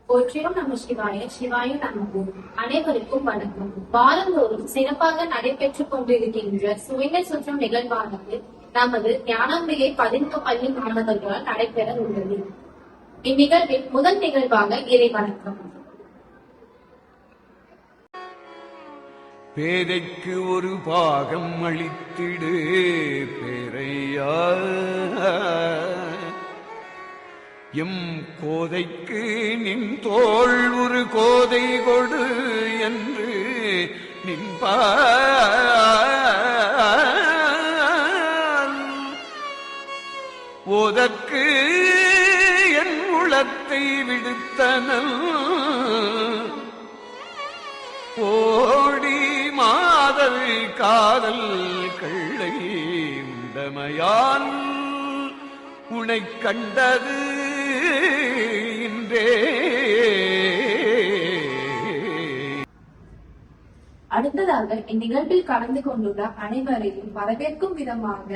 போற்றியும் நம சிவாய சிவாய நமக்கு. அனைவருக்கும் வணக்கம். வாரந்தோறும் சிறப்பாக நடைபெற்றுக் கொண்டிருக்கின்ற சுவைமை சுற்றும் நிகழ்வானது நமது ஞானாம்பிகை 11 பள்ளி மாணவர்களால் நடைபெற உள்ளது. இந்நிகழ்வின் முதல் நிகழ்வாக இறை வணக்கம். பேதைக்கு ஒரு பாகம் அளித்திடு பேரையா, எம் கோதைக்கு நின் தோள் ஒரு கோதை கொடு என்று நின்பான். ஓதற்கு என் உளத்தை விடுத்தனல் ஓடி மாதல் காதல் கள்ளை உண்டமையால் உனை கண்டது இன்றே. அடுத்ததாக இந்நிகழ்வில் கலந்து கொண்டுள்ள அனைவரையும் வரவேற்கும் விதமாக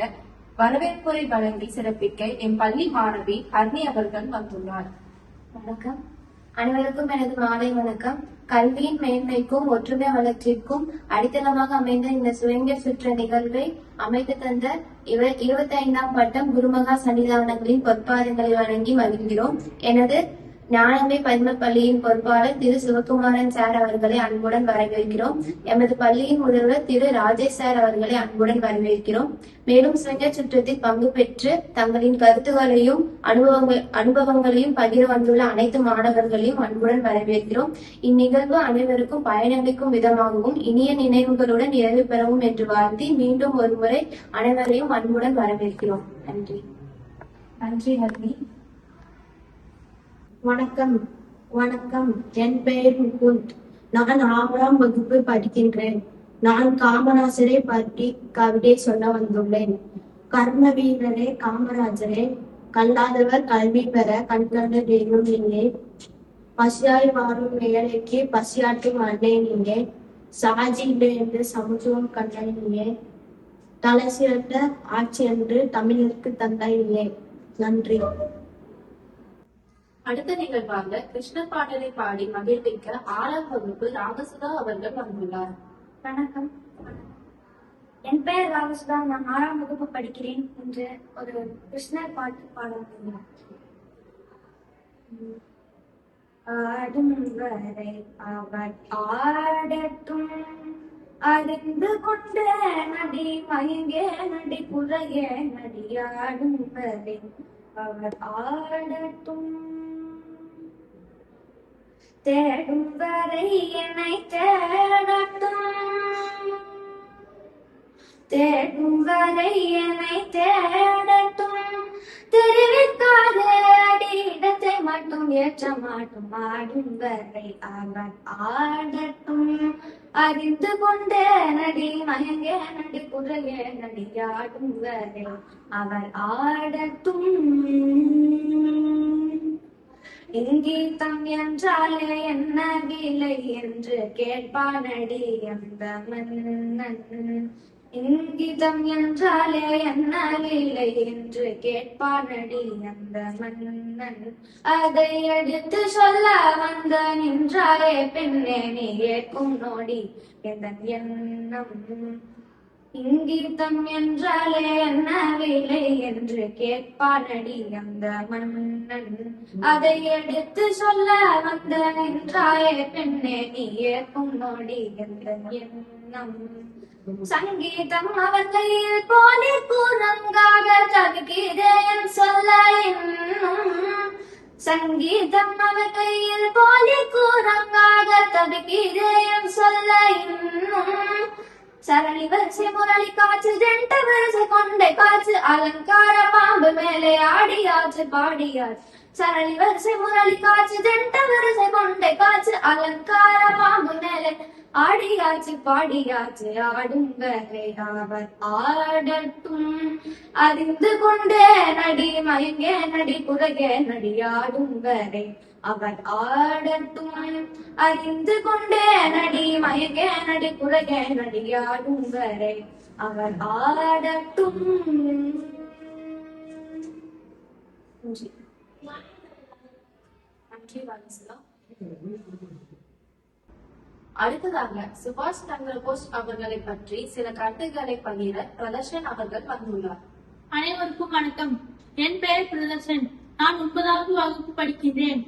வரவேற்புரை வழங்கி சிறப்பிக்க என் பள்ளி மாணவி ஹர்னி அவர்கள் வந்துள்ளார். வணக்கம். அனைவருக்கும் எனது மாலை வணக்கம். கல்வியின் மேன்மைக்கும் ஒற்றுமை வளர்ச்சிக்கும் அடித்தளமாக அமைந்த இந்த சுயங்க சுற்ற நிகழ்வை அமைத்து தந்த 25ஆம் பட்டம் குருமகா சன்னிதானங்களின் பொற்பாதங்களை வழங்கி மகிழ்கிறோம். எனது ஞானமே பத்ம பள்ளியின் பொறுப்பாளர் திரு சிவகுமாரன் சார் அவர்களை அன்புடன் வரவேற்கிறோம். எமது பள்ளியின் முதல்வர் திரு ராஜேஷ் சார் அவர்களை அன்புடன் வரவேற்கிறோம். மேலும் சுயங்க சுற்றத்தில் பங்கு பெற்று தங்களின் கருத்துகளையும் அனுபவங்களையும் பகிர வந்துள்ள அனைத்து மாணவர்களையும் அன்புடன் வரவேற்கிறோம். இந்நிகழ்வு அனைவருக்கும் பயனளிக்கும் விதமாகவும் இனிய நினைவுகளுடன் நிறைவு பெறவும் என்று வாழ்த்தி மீண்டும் ஒருமுறை அனைவரையும் அன்புடன் வரவேற்கிறோம். நன்றி. நன்றி ஹர்னி. வணக்கம். வணக்கம். என் பெயர் முகுந்த். நான் 6ஆம் வகுப்பு படிக்கின்றேன். நான் காமராஜரை பற்றி கவிதை சொல்ல வந்துள்ளேன். கர்ம வீரரே காமராஜரே, கல்லாதவர் கல்வி பெற கண்கண்ட தெய்வம் நீங்கே. பசியாய் வாரும் ஏழைக்கு பசியாற்றும் அன்னை நீங்கே. சாட்சியிலிருந்து சமத்துவம் கண்ட நீங்கே. தலை சிறந்த ஆட்சி என்று தமிழருக்கு தந்தாய் நீயே. நன்றி. அடுத்த நிகழ்வாக கிருஷ்ண பாடலை பாடி மகிழ்விக்க 6ஆம் வகுப்பு ராகசுதா அவர்கள் வந்துள்ளார். வணக்கம். என் பெயர் ராகசுதா. நான் 6ஆம் வகுப்பு படிக்கிறேன். இன்று ஒரு கிருஷ்ணர் பாட்டு பாடுகிறேன். ஆடும் வரை அவர் ஆடட்டும், அறிந்து கொண்ட நடி மயங்கே நடி புறையே நடியாடும் வரை அவர் ஆடட்டும். தேடும் வரை என்னை தேடட்டும், தேடும் வரை என்னை தேடட்டும். தெரிவிக்காத இடத்தை மட்டும் ஏற்ற மாட்டும். ஆடும் வரை அவர் ஆடட்டும், அறிந்து கொண்ட நடி மயங்கே நடி புறையே நடியாடும் வரை அவர் ஆடட்டும். இங்கீதம் என்றாலே என்ன விலை என்று கேட்பானடி அந்த மன்னன். இங்கீதம் என்றாலே என்ன விலை என்று கேட்பானடி அந்த மன்னன். அதை எடுத்து சொல்ல வந்த நின்றாயே பெண்ணே நீ ஏற்கும் நோடி எதன் எண்ணம். இங்கீதம் என்றாலே என்ன விலை என்று கேட்பானடி அந்த மன்னன். அதை எடுத்து சொல்ல வந்த நின்றாயே பெண்ணே நீ ஏற்கும் நோடி எந்த எண்ணம். சங்கீதம் அவர் கையில் போலி கூறங்காக தகுகிறேன் சொல்ல இன்னும். சங்கீதம் அவர் கையில் போலி கூறங்காக தடுக்கிறேன் சொல்ல இன்னும். சரணி வரிசை முரளி காற்று ஜெண்ட வரிசை கொண்டை காற்று அலங்கார பாம்பு மேலே ஆடியாச்சு பாடியாச்சு. சரணி வரிசை முரளி காற்று ஜெண்ட வரிசை கொண்டை காற்று அலங்கார பாம்பு மேலே ஆடியாச்சு பாடியாச்சு. ஆடும் வரை அவர் ஆடட்டும், அறிந்து கொண்டே நடி மயங்கே நடி புறகே நடியாடும் வரை அவர் ஆடட்டும். அறிந்து கொண்டே நடி மயங்கே நடி புறகே நடியாடும் வரை அவர் ஆடட்டும். நன்றி வாலிசலா. அடுத்ததாக சுபாஷ் சந்திர போஸ் அவர்களை பற்றி சில கருத்துக்களை பகிர பிரதர்ஷன் அவர்கள் வந்துள்ளார். அனைவருக்கும் வணக்கம். என் பெயர் பிரதர்ஷன். நான் 9வது வகுப்பு படிக்கின்றேன்.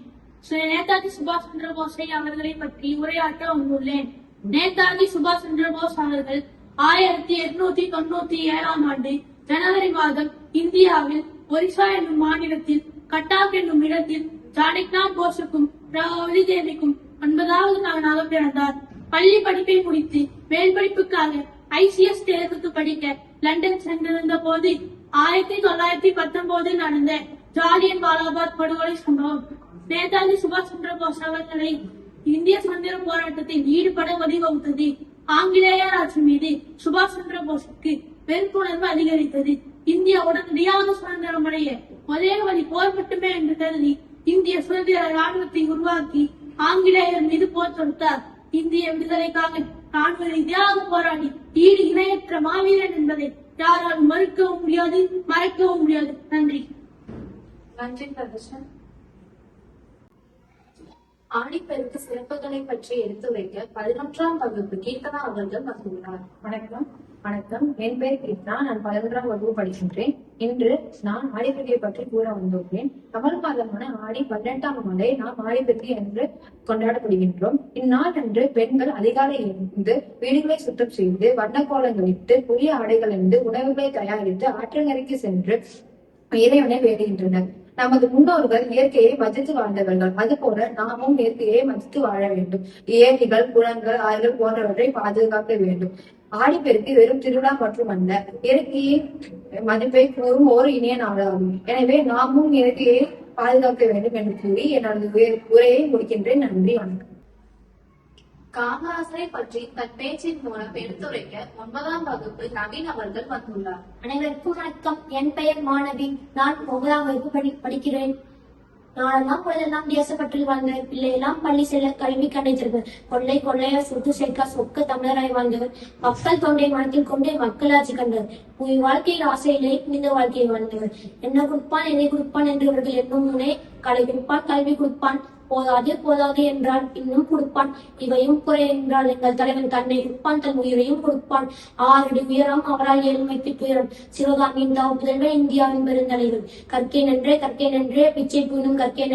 நேதாஜி சுபாஷ் சந்திர போஸை அவர்களை பற்றி உரையாற்ற வந்துள்ளேன். நேதாஜி சுபாஷ் சந்திர போஸ் அவர்கள் 1897 ஆண்டு ஜனவரி மாதம் இந்தியாவில் ஒரிசா என்னும் மாநிலத்தில் கட்டாக் என்னும் இடத்தில் ஜானகிநாத் போஸுக்கும் திரௌபதி தேவிக்கும் 9வது மகனாக பிறந்தார். பள்ளி படிப்பை முடித்து மேல் படிப்புக்காக ஐசிஎஸ் தேர்வுக்கு படிக்க லண்டன் சென்றிருந்த போது 1919 நடந்த ஜாலியன் வாலாபாக் படுகொலை சம்பவம் நேதாஜி சுபாஷ் சந்திர போஸ் அவர்களை இந்திய சுதந்திர போராட்டத்தில் ஈடுபட வழிவகுத்தது. ஆங்கிலேயர் ஆட்சி மீது சுபாஷ் சந்திர போஸுக்கு வெறுப்புணர்வு அதிகரித்தது. இந்தியா உடனடியாக சுதந்திரம் அடைய ஒரே வழி போர் மட்டுமே என்று கருதி இந்திய சுதந்திர ராணுவத்தை உருவாக்கி ஆங்கிலேயர் மீது போர் தொடுத்தார். இந்திய விடுதலைக்காக ராணுவ ரீதியாக போராடி ஈடு இணையற்ற மாவீரன் என்பதை யாராலும் மறுக்கவும் முடியாது, மறைக்கவும் முடியாது. நன்றி. நன்றி பிரதர்ஷன். ஆடிப்பெருக்கு சிறப்புகளை பற்றி எடுத்துரைக்க 11ஆம் வகுப்பு கீர்த்தனா அவர்கள் வந்துள்ளார். வணக்கம். என் பெயர் கீர்த்தனா. நான் 11ஆம் வகுப்பு படிக்கின்றேன். இன்று நான் ஆடிப்பெருக்கை பற்றி கூற வந்துள்ளேன். தமிழ் மாதமான ஆடி 18ஆம் நாளை நாம் ஆடிப்பெருக்கு என்று கொண்டாடப்படுகின்றோம். இந்நாள் அன்று பெண்கள் அதிகாலை எழுந்து வீடுகளை சுத்தம் செய்து வண்ணக்கோலங்களிட்டு புதிய ஆடைகள் அணிந்து உணவுகளை தயாரித்து ஆற்றங்கரைக்கு சென்று இறைவனை வேடுகின்றனர். நமது முன்னோர்கள் இயற்கையை மதித்து வாழ்ந்தவர்கள். அதுபோல நாமும் இயற்கையை மதித்து வாழ வேண்டும். ஏரிகள், குளங்கள், ஆறுகள் போன்றவற்றை பாதுகாக்க வேண்டும். ஆடிப்பெருக்கு வெறும் திருவிழா மட்டுமல்ல, இயற்கையின் மதிப்பை கூறும் ஒரு இனிய நாளாகும். எனவே நாமும் இயற்கையை பாதுகாக்க வேண்டும் என்று கூறி எனது உரையை முடிக்கின்றேன். நன்றி, வணக்கம். காமராசரை பற்றி தன் பேச்சின் மூலம் எடுத்துரைக்க 9ஆம் வகுப்பு நவீன் அவர்கள் வந்துள்ளார். அனைவருக்கும் வணக்கம். என் பெயர் மாணவி. நான் 9ஆம் வகுப்பு படிக்கிறேன். நாளெல்லாம் பொழுதெல்லாம் தேசப்பற்றில் வாழ்ந்த பிள்ளையெல்லாம் பள்ளி செல்ல கல்வி கண்டித்தவர். கொள்ளையா சொத்து சேர்க்க சொக்க தமிழராய் வாழ்ந்தவர். மக்கள் தொண்டை மனத்தில் கொண்டே மக்களாட்சி கண்டவர். வாழ்க்கையில் ஆசையிலே புனித வாழ்க்கையை வாழ்ந்தவர். என்ன கொடுப்பான் எதை கொடுப்பான் என்று இவர்கள் எண்ணும் முனே கலை கொடுப்பான், கல்வி கொடுப்பான். போதாது என்றால் இன்னும் கொடுப்பான். இவையும் குறை என்றால் எங்கள் தலைவன் தன்னை கொடுப்பான், தன் உயிரையும் கொடுப்பான். 6 அடி உயரம், அவரால் ஏழ்மைக்கு துயரம். சிவகாமியின் தாவுதல்வே இந்தியாவின் பெருந்தலைவர். கற்கேன் என்றே பிச்சை புயினும் கற்கேன்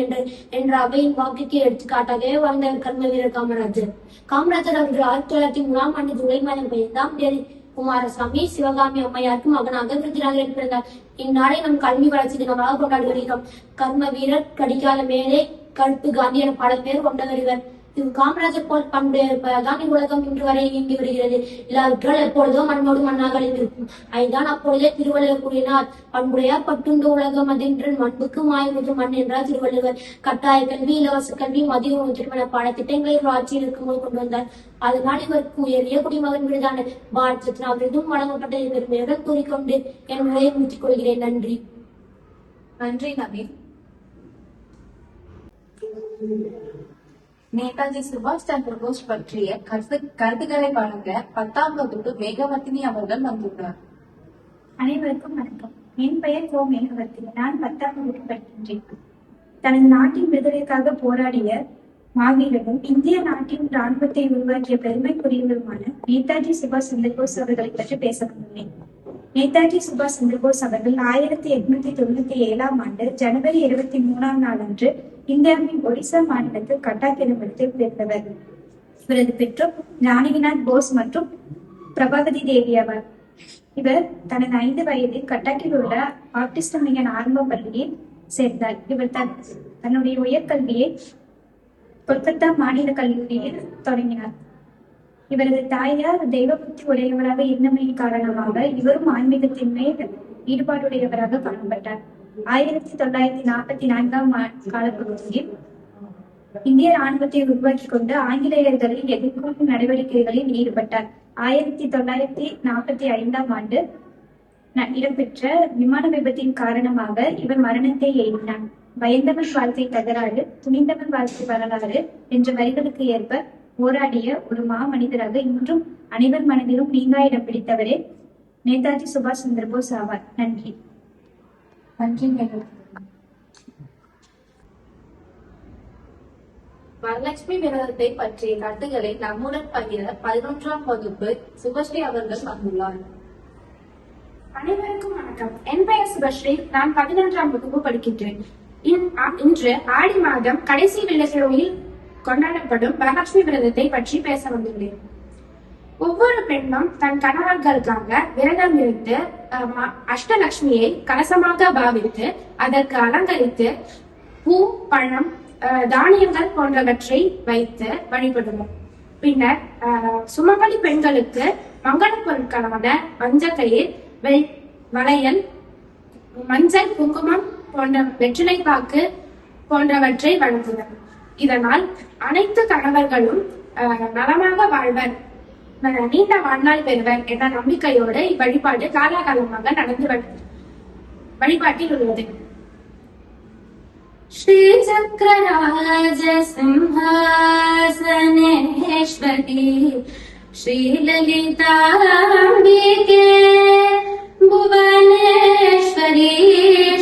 என்ற அவையின் வாக்குக்கு எடுத்துக்காட்டாகவே வாழ்ந்தவர் கர்ம வீரர் காமராஜர். காமராஜர் அவர்கள் 1903ஆம் ஆண்டு ஜூலை மாதம் 15ஆம் தேதி குமாரசாமி சிவகாமி அம்மையாருக்கு மகனாக விருதுநகரில் பிறந்தார். இந்நாளை நம் கல்வி வளர்ச்சி தினமாக கொண்டாடுகிறோம். கர்ம வீரர், கடிகால மேலே, கருப்பு காந்தி என பல பேர் கொண்டவர் இவர். காமராஜர் போல் பண்புடையதான் இவ்வுலகம் இன்று வரை இயங்கி வருகிறது. இல்லாவிட்டால் எப்பொழுதோ மண்ணோடு மண்ணாக அழிந்திருக்கும். அதுதான் அப்பொழுதே திருவள்ளுவர் கூறினார், பண்புடையார் பட்டுண்டு உலகம் அதின்று மண்புக்கு மாயமுற்று மண் என்றார் திருவள்ளுவர். கட்டாய கல்வி, இலவச கல்வி, மதிய உணவு திட்டமென பல திட்டங்களை ஆட்சியில் இருக்கும்போது கொண்டு வந்தார். அதனால் இவருக்கு உயரிய குடிமகன் விருதான பாரத் ரத்னா விருதும் வழங்கப்பட்டதை பெருமையுடன் கூறிக்கொண்டு என் உரையை முடித்துக் கொள்கிறேன். நன்றி. நன்றி நவீன். நேதாஜி சுபாஷ் சந்திர போஸ் பற்றிய கருத்துக்களை வழங்க 10ஆம் வகுப்பு மேகவர்த்தினி அவர்கள் வந்துள்ளார். அனைவருக்கும் வணக்கம். என் பெயர் கோ மேகவர்த்தினி. நான் 10ஆம் வகுப்பு படிக்கின்றேன். தனது நாட்டின் விடுதலைக்காக போராடிய மாவீரரும் இந்திய நாட்டின் ராணுவத்தை உருவாக்கிய பெருமைக்குரியவருமான நேதாஜி சுபாஷ் சந்திர போஸ் அவர்களை பற்றி பேச வந்துள்ளேன். நேதாஜி சுபாஷ் சந்திர போஸ் அவர்கள் 1897ஆம் ஆண்டு ஜனவரி 23ஆம் நாள் அன்று இந்தியாவின் ஒடிசா மாநிலத்தில் கட்டாக் எனும் இடத்தில் பிறந்தவர். இவரது பெற்றோர் ஜானகிநாத் போஸ் மற்றும் பிரபாவதி தேவி ஆவார். இவர் தனது 5 வயதில் கட்டாக்கில் உள்ள ஆப்டிஸ்ட் மிகன் ஆரம்ப பள்ளியில் சேர்ந்தார். இவர் தன்னுடைய உயர்கல்வியை கொல்கத்தா மாநில கல்லூரியில் தொடங்கினார். இவரது தாயார் தெய்வபக்தி உடையவராக இருந்தமையின் காரணமாக இவரும் ஆன்மீகத்தின் மேல் ஈடுபாடுடையவராக காணப்பட்டார். 1944ஆம் காலப்பகுதியில் இந்திய ராணுவத்தை உருவாக்கி கொண்டு ஆங்கிலேயர்களை எதிர்க்கும் நடவடிக்கைகளில் ஈடுபட்டார். 1945ஆம் ஆண்டு இடம்பெற்ற விமான விபத்தின் காரணமாக இவர் மரணத்தை எய்தினார். பயந்தவன் வாழ்க்கை தகராறு, துணிந்தவன் வாழ்க்கை வரலாறு என்ற வரிகளுக்கு ஏற்ப போராடிய ஒரு மனிதராக இன்றும் அனைவர் மனதிலும் நீங்கா இடம் பிடித்தவரே நேதாஜி சுபாஷ் சந்திர போஸ் ஆவார். நன்றி. வரலட்சுமி விரதத்தை பற்றிய கருத்துக்களை நம்முடன் பகிர 11ஆம் வகுப்பு சுபஸ்ரீ அவர்கள் வந்துள்ளார். அனைவருக்கும் வணக்கம். என் பெயர் சுபஸ்ரீ. நான் 11ஆம் வகுப்பு படிக்கின்றேன். இன்று ஆடி மாதம் கடைசி வெள்ளிக்கிழமையில் கொண்டாடப்படும் வரலட்சுமி விரதத்தை பற்றி பேச வந்துள்ளேன். ஒவ்வொரு பெண்ணும் தன் கணவர்களுக்காக விரதம் இருந்து அஷ்டலட்சுமியை கலசமாக பாவித்து அதற்கு அலங்கரித்து பூ, பழம், தானியங்கள் போன்றவற்றை வைத்து வழிபடுவோம். பின்னர் சுமங்கலி பெண்களுக்கு மங்கள பொருட்களான மஞ்சக்கயிர், வளையல், மஞ்சள், குங்குமம் போன்ற வெற்றிலை பாக்கு போன்றவற்றை வழங்குவர். இதனால் அனைத்து கணவர்களும் நலமாக வாழ்வர், நீண்ட வாழ்நாள் பெறுவர் என்ற நம்பிக்கையோடு இவ்வழிபாடு காலாகாலமாக நடந்து வழிபாட்டில் உள்ளது. श्री चक्रराज सिंहासनेश्वरी श्री ललिताम्बिके भुवनेश्वरी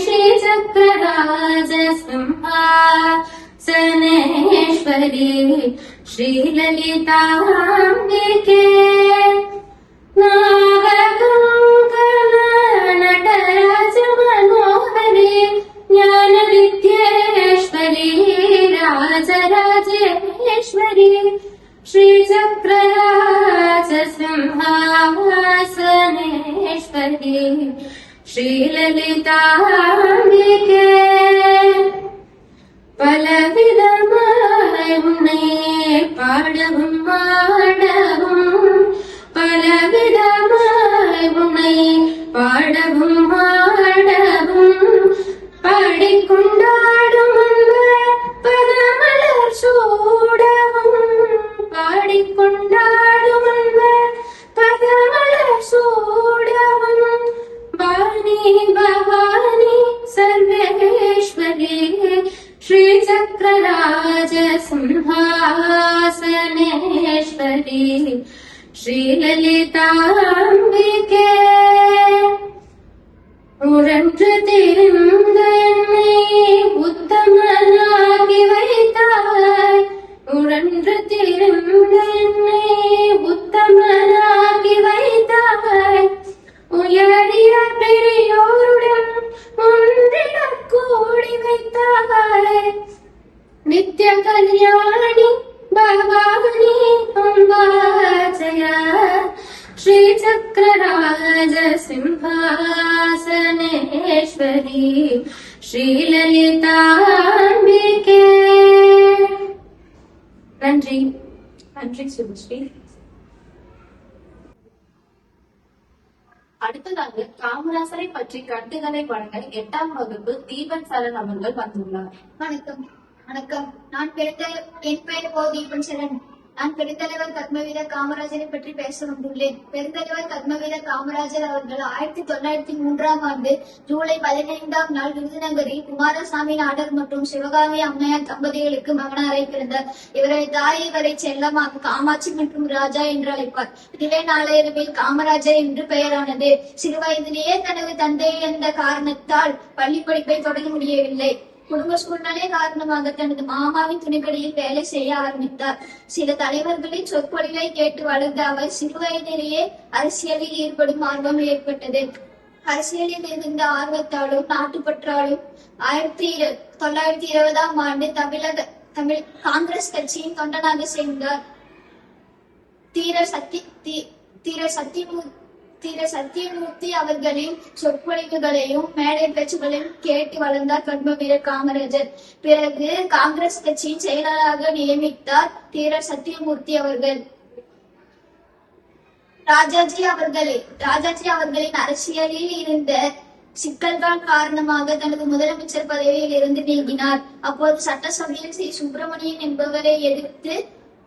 श्री चक्रराज सिंहासनेश्वरी श्री ललिताम्बिके नटराज मनोहरी ज्ञान विद्येश्वरी राजराजेश्वरी श्री चक्रराज सिंहासनेश्वरी श्री ललिताम्बिके பலவிதமாய் உன்னை பாடவும் ஆடவும் பலவிதமாய் உன்னை பாடவும் ஆடவும் பாடிக்கொண்டாடும் பதமலர் சூடவும் பாடிக்கொண்டாடும் பதமலர் சூடவும் வாணி பவானி சர்வேஸ்வரி श्री चक्रराज सिंहासनेश्वरी श्री ललिताम्बिके உழன்று தெரிந்த என்னை உத்தமனாகி வைத்தாய் உழன்று தெரிந்த என்னை உத்தமனாகி வைத்தாய் உயரிய பெரியோருடன் ஒன்றிட கூடி வைத்தாய் நித்ய கல்யாணி பவானி அம்பாஜய श्री चक्रराज सिंहासनेश्वरी श्री ललिताम्बिके. நன்றி. நன்றி சுபஸ்ரீ. அடுத்ததாக காமராசரை பற்றி கருத்துக்களை வழங்க 8ஆம் வகுப்பு தீபன் சரண் அவர்கள் வந்துள்ளார். வணக்கம். நான் என் பெயர் தீபன் சரண். நான் பெருந்தலைவர் கர்மவீரர் காமராஜரை பற்றி பேச வந்துள்ளேன். பெருந்தலைவர் கர்மவீரர் காமராஜர் அவர்கள் 1903ஆம் ஆண்டு ஜூலை 15ஆம் நாள் விருதுநகரில் குமாரசாமி நாடர் மற்றும் சிவகாமி அம்மையார் தம்பதிகளுக்கு மகனாரை பிறந்தார். இவரை தாய் இவரை செல்லமாக காமாட்சி மற்றும் ராஜா என்று அழைப்பார். இதுவே நாளடைவில் காமராஜர் என்று பெயரானது. சிறுவயதிலேயே தனது தந்தை என்ற காரணத்தால் பள்ளி படிப்பை தொடர முடியவில்லை. குடும்ப சூழ்நிலை காரணமாக தனது மாமாவின் துணிக்கடையில் வேலை செய்ய ஆரம்பித்தார். சில தலைவர்களின் சொற்பொழிவை கேட்டு வளர்ந்த அவர் சிறுவயதிலேயே அரசியலில் ஈடுபடும் ஆர்வம் ஏற்பட்டது. அரசியலில் இருந்த ஆர்வத்தாலும் நாட்டுப்பற்றாலும் 1920ஆம் ஆண்டு தமிழ் காங்கிரஸ் கட்சியின் தொண்டனாக சேர்ந்தார். தீர சத்தியமூர்த்தி அவர்களின் சொற்பொழிவுகளையும் மேடை பேச்சுகளையும் கேட்டு வளர்ந்தார் கர்மவீரர் காமராஜர். பிறகு காங்கிரஸ் கட்சியின் செயலராக நியமித்தார் தீர சத்தியமூர்த்தி அவர்கள். ராஜாஜி அவர்களின் அரசியலில் இருந்த சிக்கல்கள் காரணமாக தனது முதலமைச்சர் பதவியில் இருந்து நீங்கினார். அப்போது சட்டசபையில் சி. சுப்பிரமணியன் என்பவரை எதிர்த்து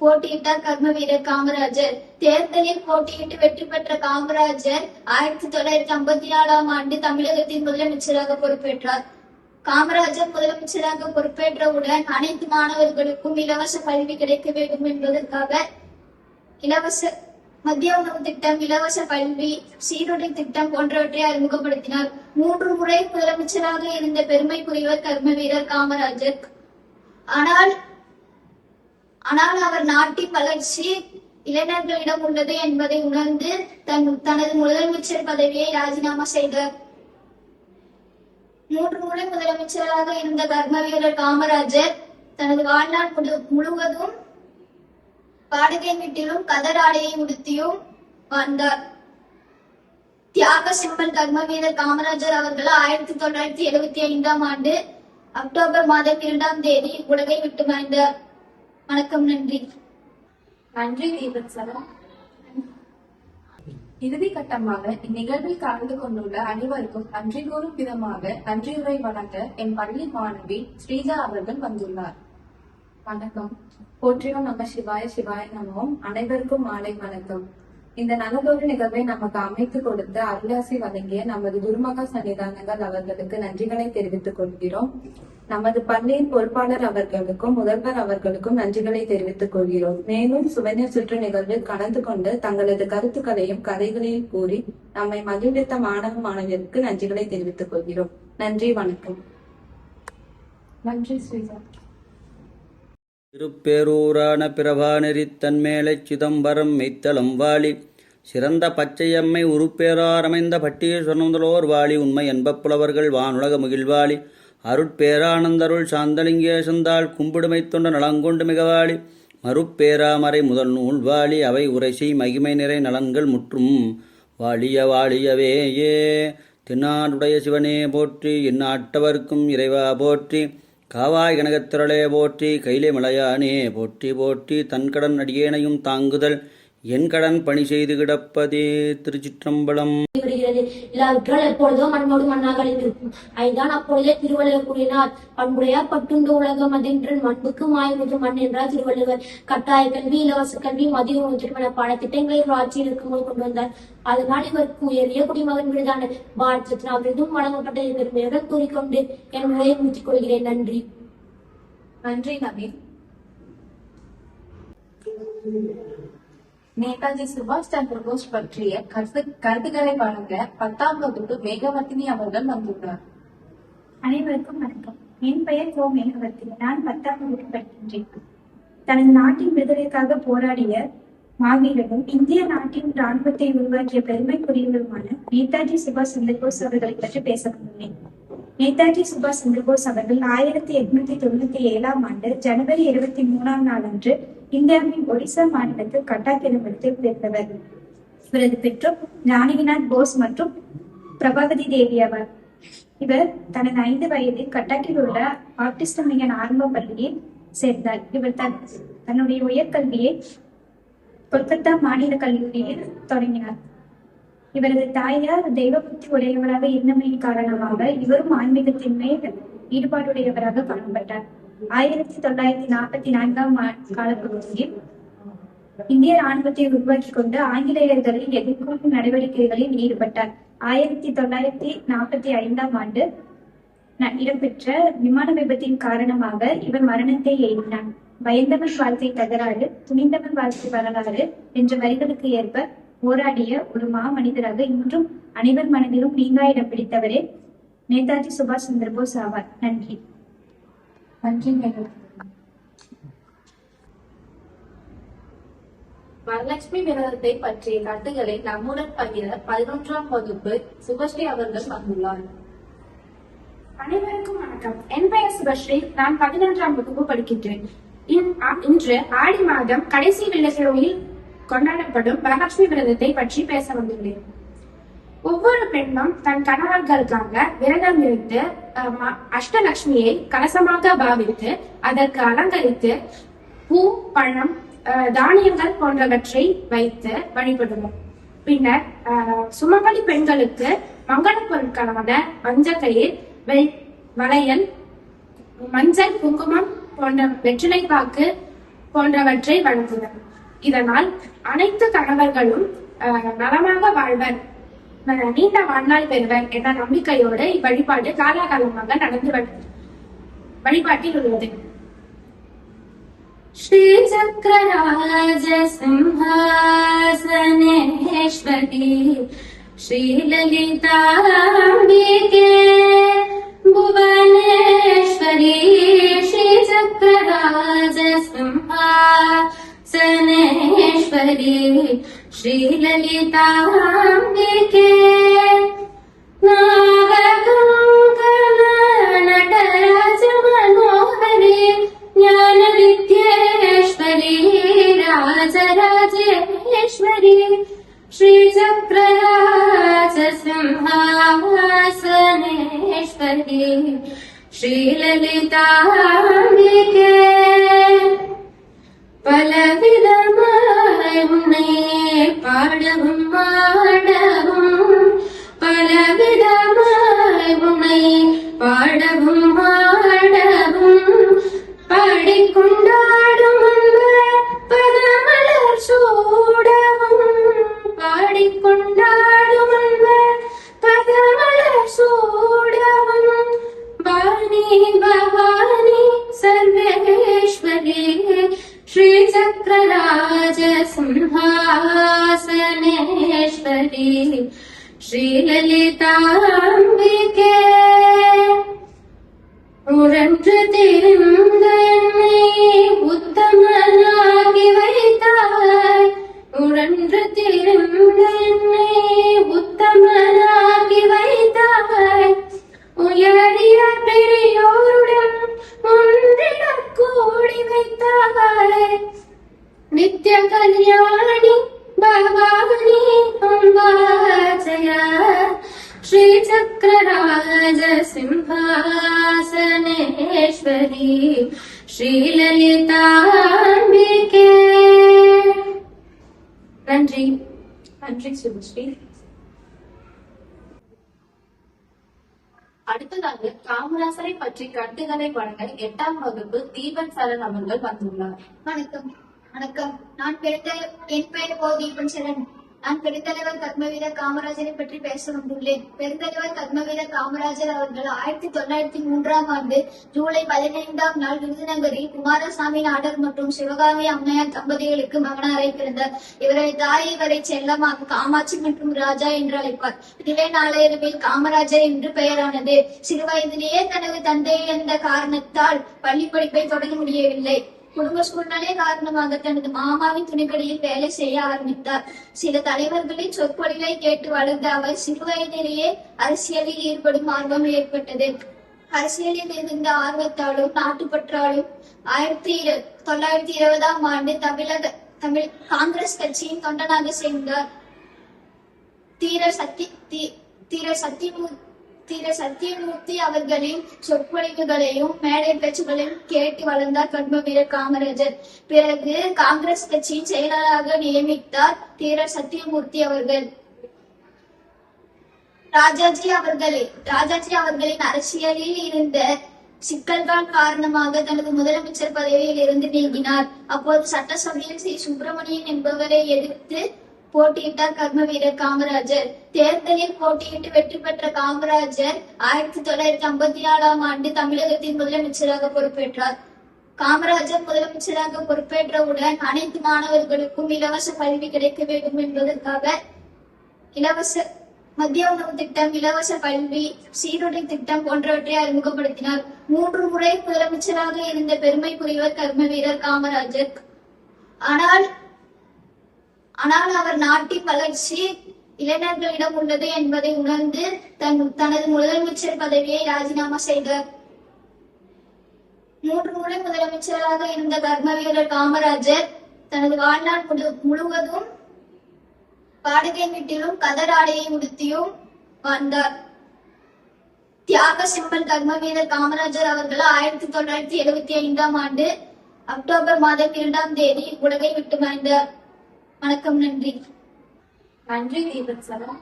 போட்டியிட்டார் கர்மவீரர் காமராஜர். தேர்தலில் போட்டியிட்டு வெற்றி பெற்ற காமராஜர் 1954ஆம் ஆண்டு தமிழகத்தின் முதலமைச்சராக பொறுப்பேற்றார். காமராஜர் முதலமைச்சராக பொறுப்பேற்றவுடன் அனைத்து மாணவர்களுக்கும் இலவச கல்வி கிடைக்க வேண்டும் என்பதற்காக இலவச மத்திய உணவு திட்டம், இலவச கல்வி, சீருடை திட்டம் போன்றவற்றை அறிமுகப்படுத்தினார். 3 முறை முதலமைச்சராக இருந்த பெருமை புரிவர் கர்மவீரர் காமராஜர். ஆனால் ஆனால் அவர் நாட்டின் வளர்ச்சி இளைஞர்களிடம் உள்ளது என்பதை உணர்ந்து தனது முதலமைச்சர் பதவியை ராஜினாமா செய்தார். 3 முறை முதலமைச்சராக இருந்த கர்ம வீரர் காமராஜர் தனது வாழ்நாள் முழுவதும் வாடகை வீட்டிலும் கதர் ஆடையை உடுத்தியும் வாழ்ந்தார். தியாக செம்மல் கர்ம வீரர் காமராஜர் அவர்கள் 1975ஆம் ஆண்டு அக்டோபர் மாதம் 2ஆம் தேதி உலகை விட்டு மறைந்தார். வணக்கம், நன்றி. நன்றி தீபக் சரா. இறுதி கட்டமாக இந்நிகழ்வில் கலந்து கொண்டுள்ள அனைவருக்கும் நன்றி கூறும் விதமாக நன்றியுரை வழங்க என் பள்ளி மாணவி ஸ்ரீஜா அவர்கள் வந்துள்ளார். வணக்கம். போற்றியும் நம்ம சிவாய சிவாய நமவும். அனைவருக்கும் மாலை வணக்கம். இந்த நல்லதொரு நிகழ்வை நமக்கு அமைத்து கொடுத்த அருளாசி வழங்கிய நமது குருமகா சன்னிதானங்கள் அவர்களுக்கு நன்றிகளை தெரிவித்துக் கொள்கிறோம். நமது பள்ளியின் பொறுப்பாளர் அவர்களுக்கும் முதல்வர் அவர்களுக்கும் நன்றிகளை தெரிவித்துக் கொள்கிறோம். மேலும் சுவைஞர் சுற்று நிகழ்வில் கலந்து கொண்டு தங்களது கருத்துக்களையும் கதைகளையும் கூறி நம்மை மகிழ்வித்த மாணவ மாணவியருக்கு நன்றிகளை தெரிவித்துக் கொள்கிறோம். நன்றி, வணக்கம். நன்றி ஸ்ரீஜா. திருப்பேரூரான பிரபாநெறித் தன்மேலைச் சிதம்பரம் மெய்த்தளம் வாழி சிறந்த பச்சையம்மை உருப்பேராரமைந்த பட்டீஸ்வரந்தலோர் வாழி உண்மை என்பப் புலவர்கள் வானுலக முகில்வாழி அருட்பேரானந்தருள் சாந்தலிங்கேசந்தாள் கும்பிடுமை தொண்ட நலங்கொண்டு மிகவாழி மறுப்பேராமறை முதல் நூல் வாழி அவை உரைசி மகிமை நிறை நலன்கள் முற்றும் வாழிய வாழியவேயே. தென்னாடுடைய சிவனே போற்றி, எந்நாட்டவர்க்கும் இறைவா போற்றி, காவாய் கனகத்திரளே போற்றி, கைலை மலையானே போற்றி போற்றி, தன்கடன் அடியேனையும் தாங்குதல் என் கடன் பணி செய்து கிடப்பதே. திருச்சிற்றம்பலம். இல்லாவிட்டால் எப்பொழுதும் மண்ணோடு மண்ணாக அழிந்திருக்கும். ஐந்தான் அப்பொழுதே திருவள்ளுவர் கூறினார், பண்புடையார் பட்டுண்டு உலகம் அதின்று மண்புக்கு மாய்வது மண் என்றார் திருவள்ளுவர். கட்டாய கல்வி, இலவச கல்வி, மதிய உணவு திருமண பாடத்திட்டங்களை ஒரு ஆட்சியில் இருக்கும்போது கொண்டு வந்தார். அதனால் இவருக்கு உயரிய குடிமகன் விருதான பாரத் ரத்னா விருதும் வழங்கப்பட்டதை பெருமையுடன் கூறிக்கொண்டு என் உரையை முடித்துக் கொள்கிறேன். நன்றி. நன்றி நவீன். நேதாஜி சுபாஷ் சந்திர போஸ் பற்றிய கருத்துக்களை வழங்க 10ஆம் வகுப்பு மேகவர்த்தினி அவர்கள் வந்துள்ளார். அனைவருக்கும் வணக்கம். என் பெயர் கோ மேகவர்த்தினி. நான் 10ஆம் வகுப்பு படிக்கின்றேன். தனது நாட்டின் விடுதலைக்காக போராடிய மாவீரரும் இந்திய நாட்டின் ராணுவத்தை உருவாக்கிய பெருமைக்குரியவருமான நேதாஜி சுபாஷ் சந்திரபோஸ் அவர்களை பற்றி பேச வந்துள்ளேன். நேதாஜி சுபாஷ் சந்திரபோஸ் அவர்கள் 1897ஆம் ஆண்டு ஜனவரி 23ஆம் நாள் அன்று இந்தியாவின் ஒடிசா மாநிலத்தில் கட்டாக் என்னுமிடத்தில் பிறந்தவர். இவரது பெற்றோர் ஜானகிநாத் போஸ் மற்றும் பிரபாவதி தேவி ஆவார். இவர் தனது 5 வயதில் கட்டாக்கில் உள்ள பாப்டிஸ்ட் மிகன் ஆரம்ப பள்ளியில் சேர்ந்தார். இவர் தன்னுடைய உயர்கல்வியை கொல்கத்தா மாநில கல்லூரியில் தொடங்கினார். இவரது தாயார் தெய்வபக்தி உடையவராக இருந்தமையின் காரணமாக இவரும் ஆன்மீகத்தின் மேல் ஈடுபாடுடையவராக காணப்பட்டார். 1944ஆம் காலப்பகுதியில் இந்திய ராணுவத்தை உருவாக்கி கொண்டு ஆங்கிலேயர்களை எதிர்க்கும் நடவடிக்கைகளில் ஈடுபட்டார். 1945ஆம் ஆண்டு இடம்பெற்ற விமான விபத்தின் காரணமாக இவர் மரணத்தை எய்தினார். பயந்தவன் வாழ்க்கை தகராறு, துணிந்தவன் வாழ்க்கை வரலாறு என்ற வரிகளுக்கு ஏற்ப போராடிய ஒரு மனிதராக இன்றும் அனைவர் மனதிலும் நீங்கா இடம் பிடித்தவரே நேதாஜி சுபாஷ் சந்திரபோஸ் ஆவார். நன்றி. நன்றி. வரலட்சுமி விரதத்தை பற்றிய கருத்துக்களை நம்முடன் பகிர 11ஆம் வகுப்பு சுபஸ்ரீ அவர்கள் வந்துள்ளார். அனைவருக்கும் வணக்கம். என் பெயர் சுபஸ்ரீ. நான் 11ஆம் வகுப்பு படிக்கின்றேன். இன்று ஆடி மாதம் கடைசி வெள்ளிக்கிழமையில் கொண்டாடப்படும் வரலட்சுமி விரதத்தை பற்றி பேச வந்துள்ளேன். ஒவ்வொரு பெண்ணும் தன் கணவர்களுக்காக விரதம் இருந்து அஷ்டலட்சுமியை கலசமாக பாவித்து அதற்கு அலங்கரித்து பூ, பழம், தானியங்கள் போன்றவற்றை வைத்து வழிபடுவோம். பின்னர் சுமங்கலி பெண்களுக்கு மங்கள பொருட்களான மஞ்சக்கயிர், வளையல், மஞ்சள், குங்குமம் போன்ற வெற்றிலை பாக்கு போன்றவற்றை வழங்குவர். இதனால் அனைத்து கணவர்களும் நலமாக வாழ்வர், நீண்ட வாழ்நாள் பெறுவர் என்ற நம்பிக்கையோடு இவ்வழிபாடு காலாகாலமாக நடந்து வழிபாட்டில் உள்ளது. ஸ்ரீ சக்கரராஜ சிம்ஹாசனேஸ்வரி ஸ்ரீ லலிதாம்பிகே புவனேஸ்வரி ஸ்ரீ சக்கரராஜ சிம்ஹா श्रीललिताम्बिके नागगङ्गम नटराज मनोहरे ज्ञानविद्येश्वरी राजराजेश्वरी श्रीचक्रराज सिंहासनेश्वरी श्रीललिताम्बिके பலவிதமாய் உன்னை பாடவும் ஆடவும் பலவிதமாய் உன்னை பாடவும் ஆடவும் பாடிக்கொண்டாடும் பதமலர் சூடவும் பாடிக்கொண்டாடும் பதமலர் சூடவும் வாணி பவானி சர்வேஸ்வரி श्रीचक्रराज सिंहासनेश्वरी श्रीललिताम्बिके உழன்று திரிந்த என்னை உத்தமனாகி வைத்தாய் உழன்று திரிந்த என்னை உத்தமனாகி வைத்தாய் உயரிய பெரியோருடன் ஒன்றிட கூடி வைத்தாய் நித்ய கல்யாணி பவானி அம்பாஜய ஸ்ரீ சக்கரராஜ சிம்ஹாசனேஸ்வரி ஸ்ரீலலிதாம்பிகே. நன்றி. நன்றி சுபஸ்ரீ. அடுத்ததாக காமராசரை பற்றி கட்டுகளை வழங்க 8ஆம் வகுப்பு தீபன் சரண் அவர்கள் வந்துள்ளார். வணக்கம். வணக்கம். என் பெயர் கோ தீபன் சரண். நான் பெருந்தலைவர் கர்மவீரர் காமராஜரை பற்றி பேச வந்துள்ளேன். பெருந்தலைவர் கர்மவீரர் காமராஜர் அவர்கள் 1903ஆம் ஆண்டு ஜூலை 15ஆம் நாள் விருதுநகரில் குமாரசாமி நாடர் மற்றும் சிவகாமி அம்மையார் தம்பதிகளுக்கு மகனாரை பிறந்தார். இவரது தாயை இவரை செல்லமாக காமாட்சி மற்றும் ராஜா என்று அழைப்பார். இதே நாளடைவில் காமராஜர் என்று பெயரானது. சிறு வயதிலேயே தனது தந்தை என்ற காரணத்தால் பள்ளி படிப்பை தொடர முடியவில்லை. குடும்ப சூழ்நிலை காரணமாக தனது மாமாவின் துணிக்கடையில் வேலை செய்ய ஆரம்பித்தார். சில தலைவர்களின் சொற்பொழிவை கேட்டு வளர்ந்த அவர் சிறு வயதிலேயே அரசியலில் ஈடுபடும் ஆர்வம் ஏற்பட்டது. அரசியலில் இருந்த ஆர்வத்தாலும் நாட்டுப்பற்றாலும் 1920ஆம் ஆண்டு தமிழ் காங்கிரஸ் கட்சியின் தொண்டனாக சேர்ந்தார். தீர சத்தியமூர்த்தி அவர்களின் சொற்பொழிவுகளையும் மேடை பேச்சுகளையும் கேட்டு வளர்ந்தார் கர்மவீரர் காமராஜர். பிறகு காங்கிரஸ் கட்சியின் செயலராக நியமித்தார் தீர சத்தியமூர்த்தி அவர்கள். ராஜாஜி அவர்களின் அரசியலில் இருந்த சிக்கல்கள் காரணமாக தனது முதலமைச்சர் பதவியில் இருந்து நீங்கினார். அப்போது சட்டசபையில் சி சுப்பிரமணியன் என்பவரை எதிர்த்து போட்டியிட்டார் கர்மவீரர் காமராஜர். தேர்தலில் போட்டியிட்டு வெற்றி பெற்ற காமராஜர் 1954ஆம் ஆண்டு தமிழகத்தின் முதலமைச்சராக பொறுப்பேற்றார். காமராஜர் முதலமைச்சராக பொறுப்பேற்றவுடன் அனைத்து மாணவர்களுக்கும் இலவச கல்வி கிடைக்க வேண்டும் என்பதற்காக மத்திய உணவு திட்டம், இலவச கல்வி, சீருடை திட்டம் போன்றவற்றை அறிமுகப்படுத்தினார். 3 முறை முதலமைச்சராக இருந்த பெருமைக்குரியவர் கர்மவீரர் காமராஜர். ஆனால் அவர் நாட்டின் வளர்ச்சி இளைஞர்களிடம் உள்ளது என்பதை உணர்ந்து தனது முதலமைச்சர் பதவியை ராஜினாமா செய்தார். 3 முறை முதலமைச்சராக இருந்த கர்மவீரர் காமராஜர் தனது வாழ்நாள் முழுவதும் வாடகை வீட்டிலும் கதர் ஆடையை உடுத்தியும் வாழ்ந்தார். தியாக செம்மல் கர்மவீரர் காமராஜர் அவர்கள் 1975ஆம் ஆண்டு அக்டோபர் மாதம் 2ஆம் தேதி உலகை விட்டு மறைந்தார். வணக்கம். நன்றி. நன்றி தீபன் சரண்.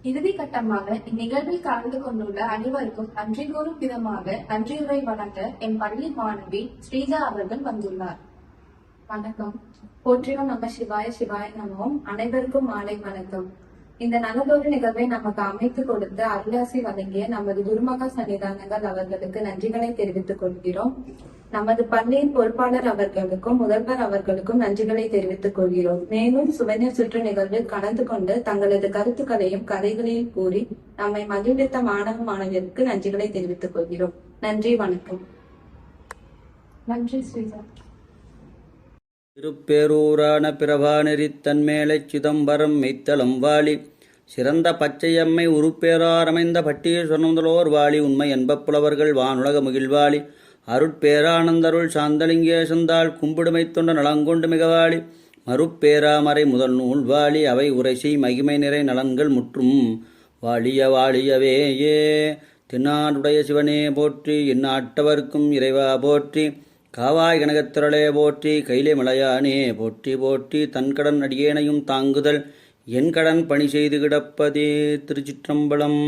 இறுதி கட்டமாக இந்நிகழ்வில் கலந்து கொண்டுள்ள அனைவருக்கும் நன்றி கூறும் விதமாக நன்றியுரை வழங்க என் பள்ளி மாணவி ஸ்ரீஜா அவர்கள் வந்துள்ளார். வணக்கம். போற்றியோம் நம சிவாய சிவாய நமோம். அனைவருக்கும் மாலை வணக்கம். இந்த நல்லதொரு நிகழ்வை நமக்கு அமைத்து கொடுத்து அருளாசி வழங்கிய நமது குருமகா சன்னிதானங்கள் அவர்களுக்கு நன்றிகளை தெரிவித்துக் கொள்கிறோம். நமது பள்ளியின் பொறுப்பாளர் அவர்களுக்கும் முதல்வர் அவர்களுக்கும் நன்றிகளை தெரிவித்துக் கொள்கிறோம். மேலும் சுவைஞர் சுற்று நிகழ்வில் கலந்து கொண்டு தங்களது கருத்துக்களையும் கதைகளையும் கூறி நம்மை மகிழ்வித்த மாணவ மாணவியருக்கு நன்றிகளை தெரிவித்துக் கொள்கிறோம். நன்றி. வணக்கம். நன்றி ஸ்ரீஜா. திருப்பேரூரான பிரபாநெறித் தன்மேலைச் சிதம்பரம் மெய்த்தலம் வாழி சிறந்த பச்சையம்மை உருப்பேராரமைந்த பட்டீஸ்வரனுதலோர் வாழி உண்மை என்பப் புலவர்கள் வானுலக முகில்வாழி அருட்பேரானந்தருள் சாந்தலிங்கேசந்தாள் கும்பிடுமை தொண்ட நலங்கொண்டு மிகவாழி மறுப்பேராமறை முதல் நூல் வாழி அவை உரைசை மகிமை நிறை நலன்கள் முற்றும் வாழிய வாழியவேயே. தென்னாடுடைய சிவனே போற்றி, எந்நாட்டவர்க்கும் இறைவா போற்றி, காவாய் கனகத்திரளே போற்றி, கைலை மலையானே போற்றி போற்றி, தன்கடன் அடியேனையும் தாங்குதல் என் கடன் பணி செய்து கிடப்பதே. திருச்சிற்றம்பலம்.